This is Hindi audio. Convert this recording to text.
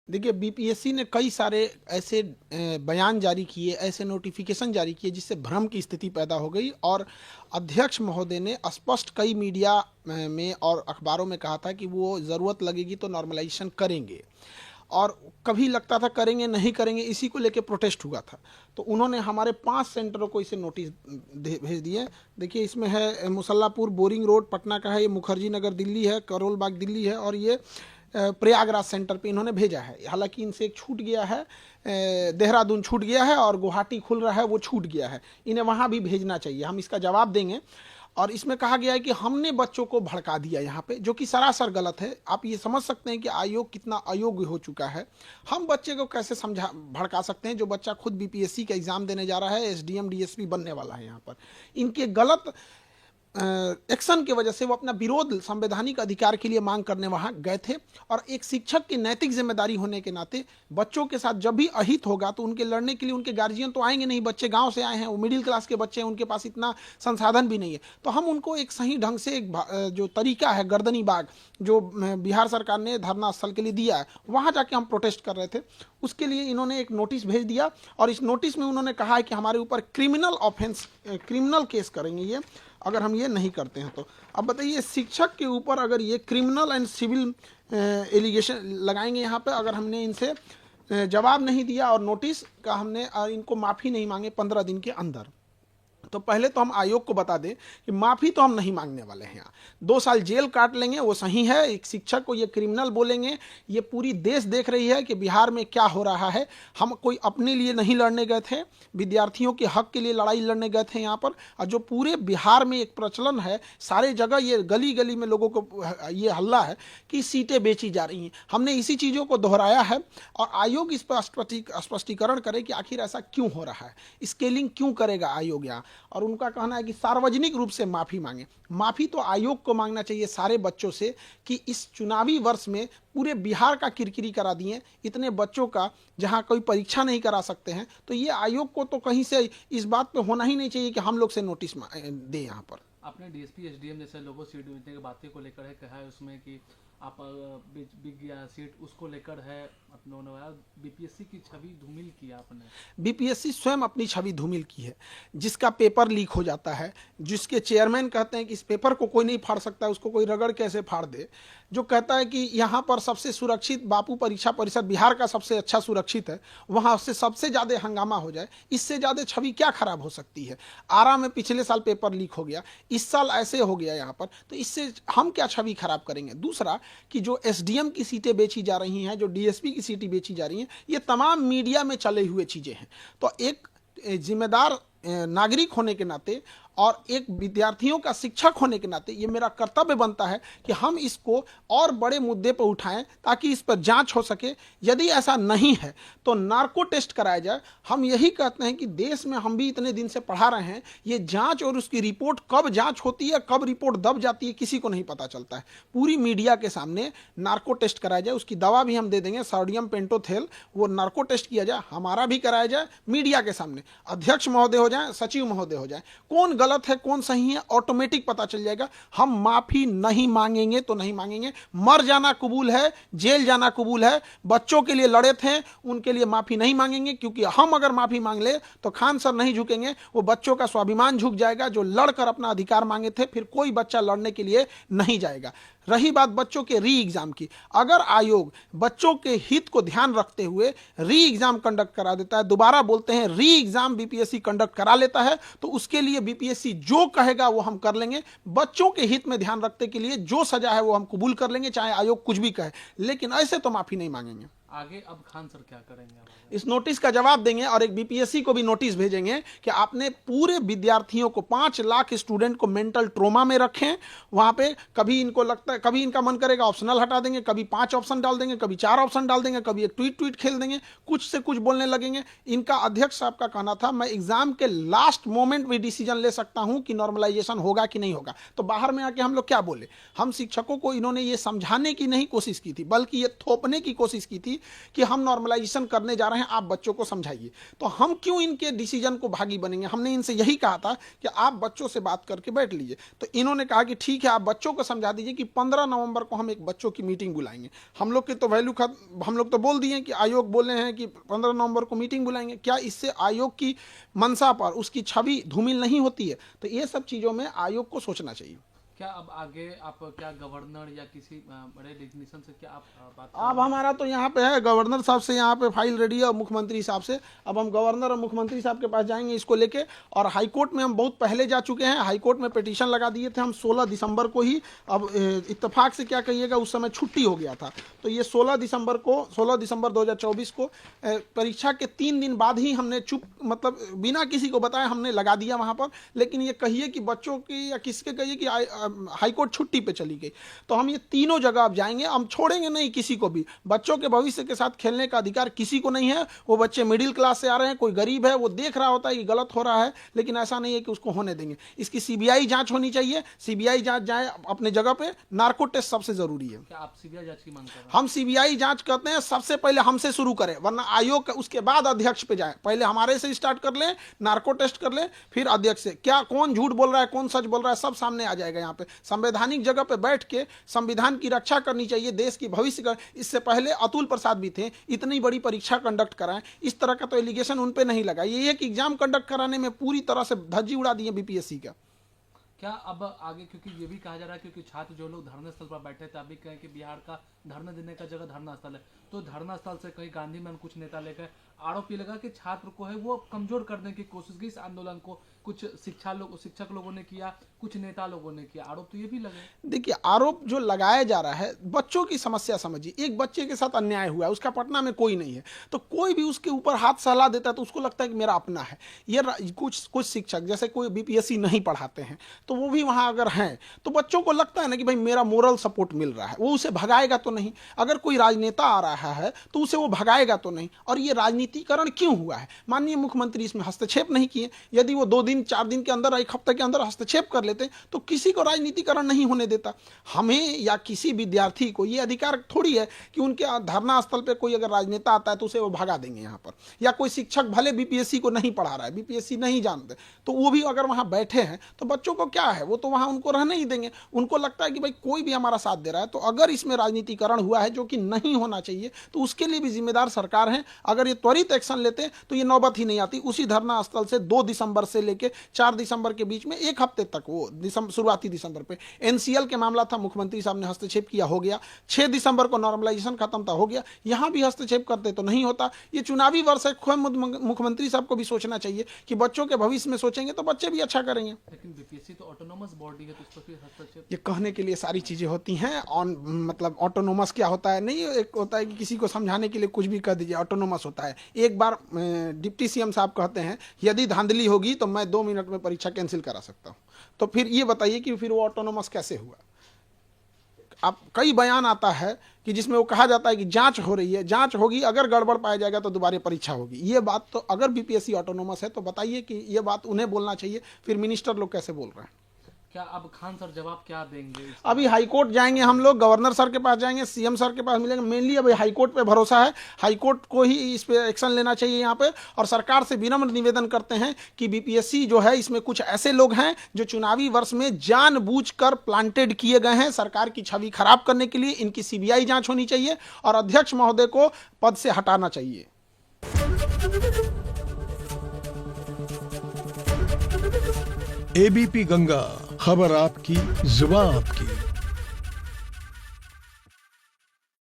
देखिए, बीपीएससी ने कई सारे ऐसे बयान जारी किए, ऐसे नोटिफिकेशन जारी किए जिससे भ्रम की स्थिति पैदा हो गई। और अध्यक्ष महोदय ने स्पष्ट कई मीडिया में और अखबारों में कहा था कि वो ज़रूरत लगेगी तो नॉर्मलाइजेशन करेंगे, और कभी लगता था करेंगे नहीं करेंगे, इसी को लेके प्रोटेस्ट हुआ था। तो उन्होंने हमारे 5 सेंटरों को इसे नोटिस भेज दिए। देखिए, इसमें है मुसल्लापुर बोरिंग रोड पटना का है, ये मुखर्जी नगर दिल्ली है, करोल बाग दिल्ली है, और ये प्रयागराज सेंटर पे इन्होंने भेजा है। हालांकि इनसे एक छूट गया है, देहरादून छूट गया है और गुवाहाटी खुल रहा है, वो छूट गया है। इन्हें वहाँ भी भेजना चाहिए, हम इसका जवाब देंगे। और इसमें कहा गया है कि हमने बच्चों को भड़का दिया यहाँ पे, जो कि सरासर गलत है। आप ये समझ सकते हैं कि आयोग कितना अयोग्य हो चुका है। हम बच्चे को कैसे समझा भड़का सकते हैं, जो बच्चा खुद बीपीएससी का एग्जाम देने जा रहा है, एसडीएम डीएसपी बनने वाला है। यहाँ पर इनके गलत एक्शन की वजह से वो अपना विरोध संवैधानिक अधिकार के लिए मांग करने वहां गए थे। और एक शिक्षक की नैतिक जिम्मेदारी होने के नाते बच्चों के साथ जब भी अहित होगा तो उनके लड़ने के लिए उनके गार्जियन तो आएंगे नहीं। बच्चे गांव से आए हैं, वो मिडिल क्लास के बच्चे हैं, उनके पास इतना संसाधन भी नहीं है। तो हम उनको एक सही ढंग से एक जो तरीका है गर्दनी बाग, जो बिहार सरकार ने धरना स्थल के लिए दिया है, वहां जाके हम प्रोटेस्ट कर रहे थे। उसके लिए इन्होंने एक नोटिस भेज दिया, और इस नोटिस में उन्होंने कहा है कि हमारे ऊपर क्रिमिनल ऑफेंस, क्रिमिनल केस करेंगे ये, अगर हम ये नहीं करते हैं तो। अब बताइए, शिक्षक के ऊपर अगर ये क्रिमिनल एंड सिविल एलिगेशन लगाएंगे यहाँ पे, अगर हमने इनसे जवाब नहीं दिया और नोटिस का हमने इनको माफ़ी नहीं मांगे 15 दिन के अंदर, तो पहले तो हम आयोग को बता दें कि माफ़ी तो हम नहीं मांगने वाले हैं। 2 साल जेल काट लेंगे वो सही है। एक शिक्षक को ये क्रिमिनल बोलेंगे, ये पूरी देश देख रही है कि बिहार में क्या हो रहा है। हम कोई अपने लिए नहीं लड़ने गए थे, विद्यार्थियों के हक के लिए लड़ाई लड़ने गए थे यहाँ पर। और जो पूरे बिहार में एक प्रचलन है, सारे जगह ये गली गली में लोगों को ये हल्ला है कि सीटें बेची जा रही हैं। हमने इसी चीज़ों को दोहराया है, और आयोग इस पर स्पष्टीकरण करे कि आखिर ऐसा क्यों हो रहा है, स्केलिंग क्यों करेगा आयोग यहाँ। और उनका कहना है कि सार्वजनिक रूप से माफ़ी मांगे। माफ़ी तो आयोग को मांगना चाहिए सारे बच्चों से कि इस चुनावी वर्ष में पूरे बिहार का किरकिरी करा दिए, इतने बच्चों का, जहां कोई परीक्षा नहीं करा सकते हैं। तो ये आयोग को तो कहीं से इस बात पे होना ही नहीं चाहिए कि हम लोग से नोटिस दे। यहाँ पर आपने डीएसपी एसडीएम जैसे लोगों सीट जीतने की बातें को लेकर है कहा है, उसमें कि आप बिक गया सीट, उसको लेकर है अपने बीपीएससी की छवि धूमिल की आपने। बीपीएससी स्वयं अपनी छवि धूमिल की है। जिसका पेपर लीक हो जाता है, जिसके चेयरमैन कहते हैं कि इस पेपर को कोई नहीं फाड़ सकता, उसको कोई रगड़ कैसे फाड़ दे, जो कहता है कि यहाँ पर सबसे सुरक्षित बापू परीक्षा परिषद बिहार का सबसे अच्छा सुरक्षित है, वहाँ से सबसे ज़्यादा हंगामा हो जाए, इससे ज़्यादा छवि क्या खराब हो सकती है। आरा में पिछले साल पेपर लीक हो गया, इस साल ऐसे हो गया यहाँ पर, तो इससे हम क्या छवि खराब करेंगे। दूसरा कि जो एसडीएम की सीटें बेची जा रही हैं, जो डीएसपी की सीटें बेची जा रही हैं, ये तमाम मीडिया में चले हुए चीज़ें हैं। तो एक जिम्मेदार नागरिक होने के नाते और एक विद्यार्थियों का शिक्षक होने के नाते ये मेरा कर्तव्य बनता है कि हम इसको और बड़े मुद्दे पर उठाएं, ताकि इस पर जांच हो सके। यदि ऐसा नहीं है तो नार्को टेस्ट कराया जाए। हम यही कहते हैं कि देश में हम भी इतने दिन से पढ़ा रहे हैं, ये जांच और उसकी रिपोर्ट कब जांच होती है, कब रिपोर्ट दब जाती है, किसी को नहीं पता चलता है। पूरी मीडिया के सामने नार्को टेस्ट कराया जाए, उसकी दवा भी हम दे देंगे, सोडियम पेंटोथेल, वो नार्को टेस्ट किया जाए, हमारा भी कराया जाए मीडिया के सामने। अध्यक्ष महोदय हो जाए, सचिव महोदय हो जाए, कौन गलत है कौन सही है ऑटोमेटिक पता चल जाएगा। हम माफी नहीं मांगेंगे तो नहीं मांगेंगे। मर जाना कबूल है, जेल जाना कबूल है। बच्चों के लिए लड़े थे, उनके लिए माफी नहीं मांगेंगे, क्योंकि हम अगर माफी मांग ले तो खान सर नहीं झुकेंगे, वो बच्चों का स्वाभिमान झुक जाएगा जो लड़कर अपना अधिकार मांगे थे। फिर कोई बच्चा लड़ने के लिए नहीं जाएगा। रही बात बच्चों के री एग्जाम की, अगर आयोग बच्चों के हित को ध्यान रखते हुए री एग्जाम कंडक्ट करा देता है, दोबारा बोलते हैं री एग्जाम बीपीएससी कंडक्ट करा लेता है, तो उसके लिए बीपीएससी जो कहेगा वो हम कर लेंगे। बच्चों के हित में ध्यान रखते के लिए जो सजा है वो हम कबूल कर लेंगे, चाहे आयोग कुछ भी कहे, लेकिन ऐसे तो माफी नहीं मांगेंगे। आगे अब खान सर क्या करेंगे? इस नोटिस का जवाब देंगे और एक बीपीएससी को भी नोटिस भेजेंगे कि आपने पूरे विद्यार्थियों को 5 लाख स्टूडेंट को मेंटल ट्रोमा में रखें। वहां पे कभी इनको लगता है, कभी इनका मन करेगा ऑप्शनल हटा देंगे, कभी 5 ऑप्शन डाल देंगे, कभी 4 ऑप्शन डाल देंगे, कभी एक ट्वीट खेल देंगे, कुछ से कुछ बोलने लगेंगे। इनका अध्यक्ष साहब का कहना था मैं एग्जाम के लास्ट मोमेंट में डिसीजन ले सकता हूं कि नॉर्मलाइजेशन होगा कि नहीं होगा। तो बाहर में आके हम लोग क्या बोले? हम शिक्षकों को इन्होंने ये समझाने की नहीं कोशिश की थी, बल्कि ये थोपने की कोशिश की थी कि हम नॉर्मलाइजेशन करने जा रहे हैं, आप बच्चों को समझाइए। तो हम क्यों इनके डिसीजन को भागी बनेंगे? हमने इनसे यही कहा था कि आप बच्चों से बात करके बैठ लीजिए। तो इन्होंने कहा कि ठीक है, आप बच्चों को समझा दीजिए कि 15 नवंबर को हम एक बच्चों की मीटिंग बुलाएंगे। हम लोग के तो वैल्यू हम लोग तो बोल दिए कि आयोग बोले हैं कि 15 नवंबर को मीटिंग बुलाएंगे। क्या इससे आयोग की मंशा पर, उसकी छवि धूमिल नहीं होती है? तो ये सब चीज़ों में आयोग को सोचना चाहिए। क्या अब आगे आप क्या गवर्नर या किसी बड़े डिग्निशन से क्या आप बात अब हमारा तो यहाँ पे है, गवर्नर साहब से यहाँ पे फाइल रेडी है और मुख्यमंत्री साहब से। अब हम गवर्नर और मुख्यमंत्री साहब के पास जाएंगे इसको लेके। और हाईकोर्ट में हम बहुत पहले जा चुके हैं, हाईकोर्ट में पिटीशन लगा दिए थे हम 16 दिसंबर को ही। अब इत्तेफाक से क्या कहिएगा, उस समय छुट्टी हो गया था, तो ये 16 दिसंबर 2024 को परीक्षा के 3 दिन बाद ही हमने मतलब बिना किसी को बताए हमने लगा दिया वहाँ पर। लेकिन ये कहिए कि बच्चों की या किसके कहिए कि हाईकोर्ट छुट्टी पे चली गई। तो हम ये तीनों जगह अब जाएंगे, हम छोड़ेंगे नहीं किसी को भी। बच्चों के भविष्य के साथ खेलने का अधिकार किसी को नहीं है। वो बच्चे मिडिल क्लास से आ रहे हैं, कोई गरीब है, वो देख रहा होता है कि गलत हो रहा है, लेकिन ऐसा नहीं है कि उसको होने देंगे। इसकी सीबीआई जांच होनी चाहिए, सीबीआई जांच जाए अपने जगह पे। नार्को टेस्ट सबसे जरूरी है। क्या आप सीबीआई जांच की मांग कर रहे हैं? हम सीबीआई जांच करते हैं, सबसे पहले हमसे शुरू करें, वरना आयोग उसके बाद अध्यक्ष पे जाए। पहले हमारे से स्टार्ट कर ले, नार्को टेस्ट कर ले, फिर अध्यक्ष से। क्या कौन झूठ बोल रहा है, कौन सच बोल रहा है, सब सामने आ जाएगा। यहाँ पे संवैधानिक जगह पे बैठ के संविधान की रक्षा करनी चाहिए, देश की भविष्य का। इससे पहले अतुल प्रसाद भी थे, इतनी बड़ी परीक्षा कंडक्ट कराएं, इस तरह का तो एलिगेशन उन पे नहीं लगा। ये एक एग्जाम कंडक्ट कराने में पूरी तरह से धज्जी उड़ा दी है बीपीएससी का। क्या अब आगे, क्योंकि ये भी कहा जा रहा है क्योंकि छात्र जो लोग धरना स्थल पर बैठे थे, अभी कहें कि बिहार का धरना देने का जगह धरना स्थल है, तो धरना स्थल से कहीं गांधी मैदान कुछ नेता लेकर आरोप ये लगा कि छात्र को है वो कमजोर करने की कोशिश की इस आंदोलन को। कुछ शिक्षक लोगों ने किया, कुछ नेता लोगों ने किया, आरोप तो ये भी लगे। देखिए, आरोप जो लगाया जा रहा है, बच्चों की समस्या समझिए। एक बच्चे के साथ अन्याय हुआ है, उसका पटना में कोई नहीं है, तो कोई भी उसके ऊपर हाथ सहला देता है तो उसको लगता है कि मेरा अपना है। ये कुछ शिक्षक जैसे कोई बीपीएससी नहीं पढ़ाते हैं, तो वो भी वहाँ अगर हैं तो बच्चों को लगता है ना कि भाई मेरा मोरल सपोर्ट मिल रहा है, वो उसे भगाएगा तो नहीं। अगर कोई राजनेता आ रहा है तो उसे वो भगाएगा तो नहीं। और ये राजनीतिकरण क्यों हुआ है? माननीय मुख्यमंत्री इसमें हस्तक्षेप नहीं किए। यदि वो 2 दिन 4 दिन के अंदर, 1 हफ्ते के अंदर हस्तक्षेप कर लेते तो किसी को राजनीतिकरण नहीं होने देता। हमें या किसी विद्यार्थी को ये अधिकार थोड़ी है कि उनके धरना स्थल पे कोई अगर राजनेता आता है तो उसे वो भगा देंगे यहाँ पर। या कोई शिक्षक भले बीपीएससी को नहीं पढ़ा रहा है, बीपीएससी नहीं जानते, तो वो भी अगर वहाँ बैठे हैं तो बच्चों को क्या है, वो तो वहाँ उनको रहने ही देंगे। उनको लगता है कि भाई कोई भी हमारा साथ दे रहा है। तो अगर इसमें राजनीतिकरण हुआ है, जो कि नहीं होना चाहिए, तो उसके लिए भी जिम्मेदार सरकार है। अगर ये त्वरित एक्शन लेते तो ये नौबत ही नहीं आती। उसी धरना स्थल से 2 दिसंबर से लेकर 4 दिसंबर के बीच में 1 हफ्ते तक, वो शुरुआती दिसंबर पे एनसीएल के मामला था, मुख्यमंत्री साहब ने हस्तक्षेप किया, हो गया। 6 दिसंबर को नॉर्मलाइजेशन खत्म था, हो गया। यहाँ भी हस्तक्षेप करते तो नहीं होता। ये चुनावी वर्ष है, मुख्यमंत्री साहब को भी सोचना चाहिए कि बच्चों के भविष्य में सोचेंगे तो बच्चे भी अच्छा करेंगे। लेकिन बीपीएससी तो ऑटोनोमस बॉडी है, तो इस पर फिर हस्तक्षेप। ये कहने के लिए सारी चीजें होती हैं। मतलब ऑटोनोमस क्या होता है? नहीं, एक होता है कि किसी को समझाने के लिए कुछ भी कर दीजिए, ऑटोनोमस होता है। एक बार डिप्टी सीएम साहब कहते हैं यदि धांधली होगी तो मैं 2 मिनट में परीक्षा कैंसिल करा सकता हूं। तो फिर ये बताइए कि फिर वो ऑटोनोमस कैसे हुआ? अब कई बयान आता है कि जिसमें वो कहा जाता है कि जांच हो रही है, जांच होगी, अगर गड़बड़ पाया जाएगा तो दोबारा परीक्षा होगी। ये बात तो अगर बीपीएससी ऑटोनोमस है तो बताइए कि ये बात उन्हें बोलना चाहिए, फिर मिनिस्टर लोग कैसे बोल रहे हैं? क्या अब खान सर जवाब क्या देंगे? अभी हाईकोर्ट जाएंगे हम लोग, गवर्नर सर के पास जाएंगे, सीएम सर के पास मिलेंगे। मेनली अभी हाईकोर्ट पे भरोसा है, हाईकोर्ट को ही इस पे एक्शन लेना चाहिए यहाँ पे। और सरकार से विनम्र निवेदन करते हैं कि बीपीएससी जो है, इसमें कुछ ऐसे लोग हैं जो चुनावी वर्ष में जानबूझकर प्लांटेड किए गए हैं सरकार की छवि खराब करने के लिए। इनकी सीबीआई जांच होनी चाहिए और अध्यक्ष महोदय को पद से हटाना चाहिए। एबीपी गंगा, खबर आपकी, जुबान आपकी।